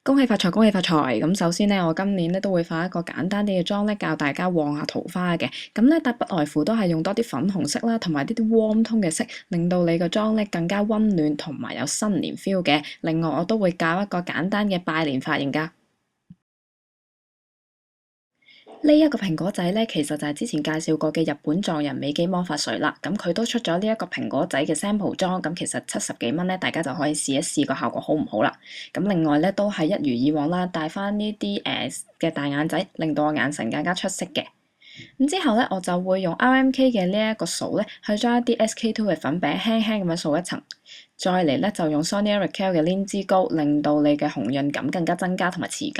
恭喜發財，恭喜發財！咁首先咧，我今年咧都會化一個簡單啲嘅妝咧，教大家旺下桃花嘅。咁咧，但不外乎都係用多啲粉紅色啦，同埋呢啲 warm tone 嘅色，令到你個妝咧更加温暖同埋有新年 feel 嘅。另外，我都會教一個簡單嘅拜年髮型㗎。呢一個蘋果仔咧，其實就係之前介紹過嘅日本撞人美肌魔法水啦。咁佢都出咗呢一個蘋果仔嘅 sample 裝，咁其實70幾蚊咧，大家就可以試一試個效果好唔好啦。咁另外咧，都係一如以往啦，帶翻呢啲嘅大眼仔，令到我眼神更加出色嘅。咁之後咧，我就會用 RMK 嘅呢一個掃咧，去將一啲 SK2 嘅粉餅輕輕咁樣掃一層。再嚟咧就用 Sonia Rykiel 嘅胭脂膏，令到你嘅紅潤感更加增加同埋持久。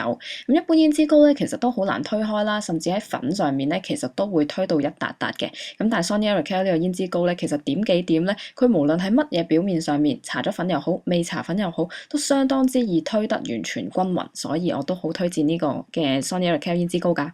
咁一般胭脂膏咧，其實都好難推開啦，甚至喺粉上面咧，其實都會推到一笪笪嘅。咁但係 Sonia Rykiel 呢個胭脂膏咧，其實點幾點咧，佢無論喺乜嘢表面上面，搽咗粉又好，未搽粉又好，都相當之易推得完全均勻，所以我都好推薦呢個嘅 Sonia Rykiel 胭脂膏㗎。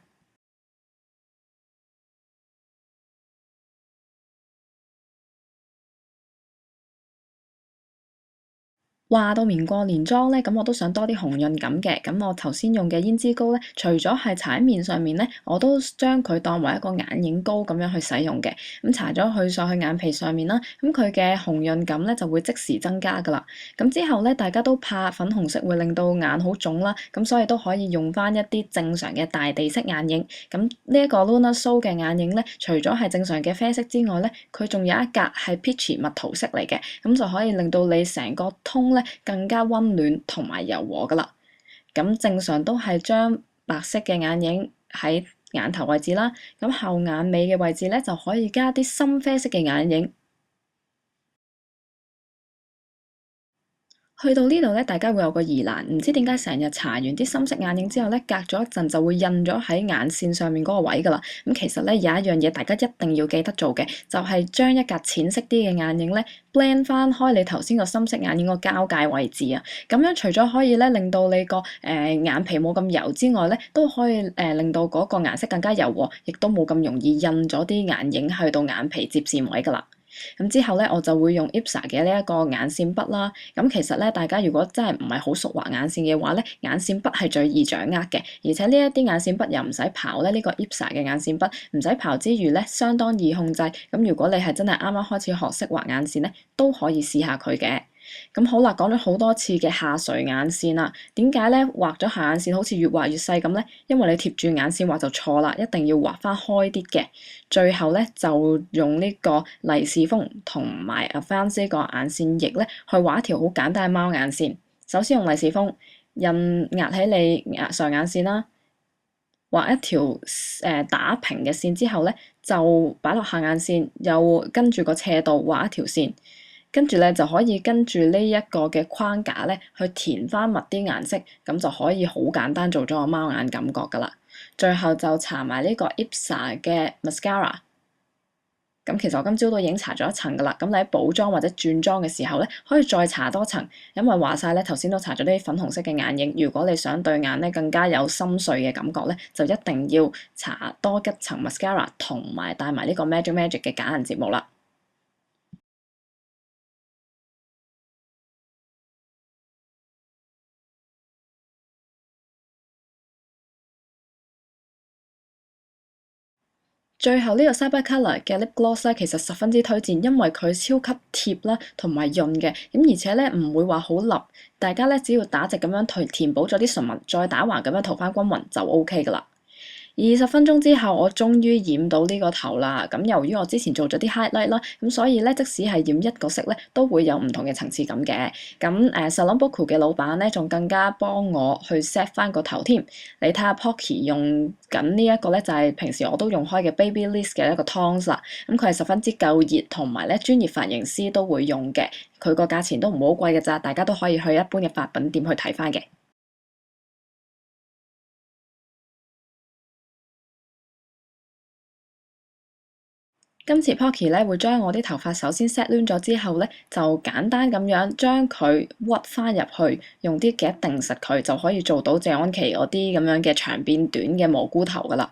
話到年過年妝咧，咁我都想多啲紅潤感嘅。咁我頭先用嘅胭脂膏咧，除咗係搽喺面上面咧，我都將佢當為一個眼影膏咁樣去使用嘅。咁搽咗佢上去眼皮上面啦，咁佢嘅紅潤感咧就會即時增加噶啦。咁之後咧，大家都怕粉紅色會令到眼好腫啦，咁所以都可以用翻一啲正常嘅大地色眼影。咁呢一個 Luna Soul 嘅眼影咧，除咗係正常嘅啡色之外咧，佢仲有一格係 peachy 蜜桃色嚟嘅，咁就可以令到你成個通咧更加温暖同埋柔和噶啦。咁正常都係將白色嘅眼影喺眼頭位置啦，咁後眼尾嘅位置咧就可以加啲深啡色嘅眼影。去到呢度咧，大家會有個疑難，唔知點解成日搽完啲深色眼影之後咧，隔咗一陣就會印咗喺眼線上面嗰個位噶啦。咁其實咧有一樣嘢大家一定要記得做嘅，就係將一格淺色啲嘅眼影咧 blend 翻開你頭先個深色眼影個交界位置啊。咁樣除咗可以咧令到你個眼皮冇咁油之外咧，都可以令到嗰個顏色更加柔和，亦都冇咁容易印咗啲眼影去到眼皮接線位噶啦。咁之後咧，我就會用 IPSA 嘅呢一個眼線筆啦。咁其實咧，大家如果真係唔係好熟畫眼線嘅話咧，眼線筆係最易掌握嘅。而且呢一啲眼線筆又唔使刨咧，呢個 IPSA 嘅眼線筆唔使刨之餘咧，相當易控制。咁如果你係真係啱啱開始學識畫眼線咧，都可以試下佢嘅。咁好啦，講咗好多次嘅下垂眼線啦，點解咧畫咗下眼線好似越畫越細咁咧？因為你貼住眼線畫就錯啦，一定要畫翻開啲嘅。最後咧就用呢個利是封同埋 Advanced 呢個眼線液咧，去畫一條好簡單嘅貓眼線。首先用利是封壓起你上眼線啦，畫一條打平嘅線之後咧，就擺落下眼線，又跟住個斜度畫一條線。跟住咧就可以跟住呢一個嘅框架咧去填翻密啲顏色，咁就可以好簡單做咗個貓眼感覺噶啦。最後就搽埋呢個 IPSA 嘅 mascara。咁其實我今朝都已經搽咗一層噶啦，咁你喺補妝或者轉妝嘅時候咧，可以再搽多層，因為話晒咧頭先都搽咗啲粉紅色嘅眼影，如果你想對眼咧更加有深邃嘅感覺咧，就一定要搽多一層 mascara 同埋帶埋呢個 Magic Magic 嘅假眼睫毛啦。最後呢個 Cybercolour 嘅 lip gloss 咧，其實十分之推薦，因為佢超級貼啦，同埋潤嘅，咁而且咧唔會話好立，大家咧只要打直咁樣填補咗啲唇紋，再打橫咁樣塗翻均勻就 OK 噶啦。20分鐘之後，我終於染到呢個頭啦。咁由於我之前做咗啲 highlight 啦，咁所以咧，即使係染一個色咧，都會有唔同嘅層次感嘅。咁Salon Bocaux 嘅老闆咧，仲更加幫我去 set 翻個頭添。你睇下 Pocky 用緊呢一個咧，就係平時我都用開嘅 Babyliss 嘅一個 Tones 啦。咁佢係十分之夠熱，同埋咧專業髮型師都會用嘅。佢個價錢都唔好貴嘅咋，大家都可以去一般嘅髮品店去睇翻嘅。今次 Pocky 咧會將我啲頭髮首先 set 攣咗之後咧，就簡單咁樣將佢屈翻入去，用啲夾定實佢就可以做到謝安琪嗰啲咁樣嘅長變短嘅蘑菇頭噶啦。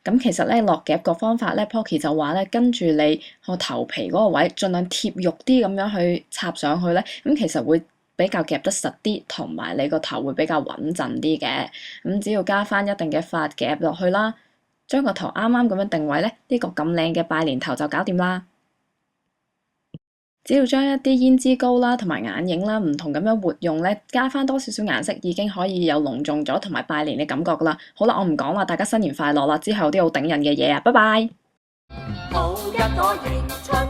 咁其實咧落夾個方法咧，Pocky 就話咧跟住你個頭皮嗰個位，盡量貼肉啲咁樣去插上去咧，咁其實會比較夾得實啲，同埋你個頭會比較穩陣啲嘅。咁只要加翻一定嘅髮夾落去啦，將個頭啱啱咁樣定位咧，呢個咁靚嘅拜年頭就搞掂啦。只要將一啲胭脂膏啦，同埋眼影啦，唔同咁樣活用咧，加翻多少少顏色，已經可以有隆重咗同埋拜年嘅感覺噶啦。好啦，我唔講啦，大家新年快樂啦！之後有啲好頂人嘅嘢啊，拜拜。好一個迎春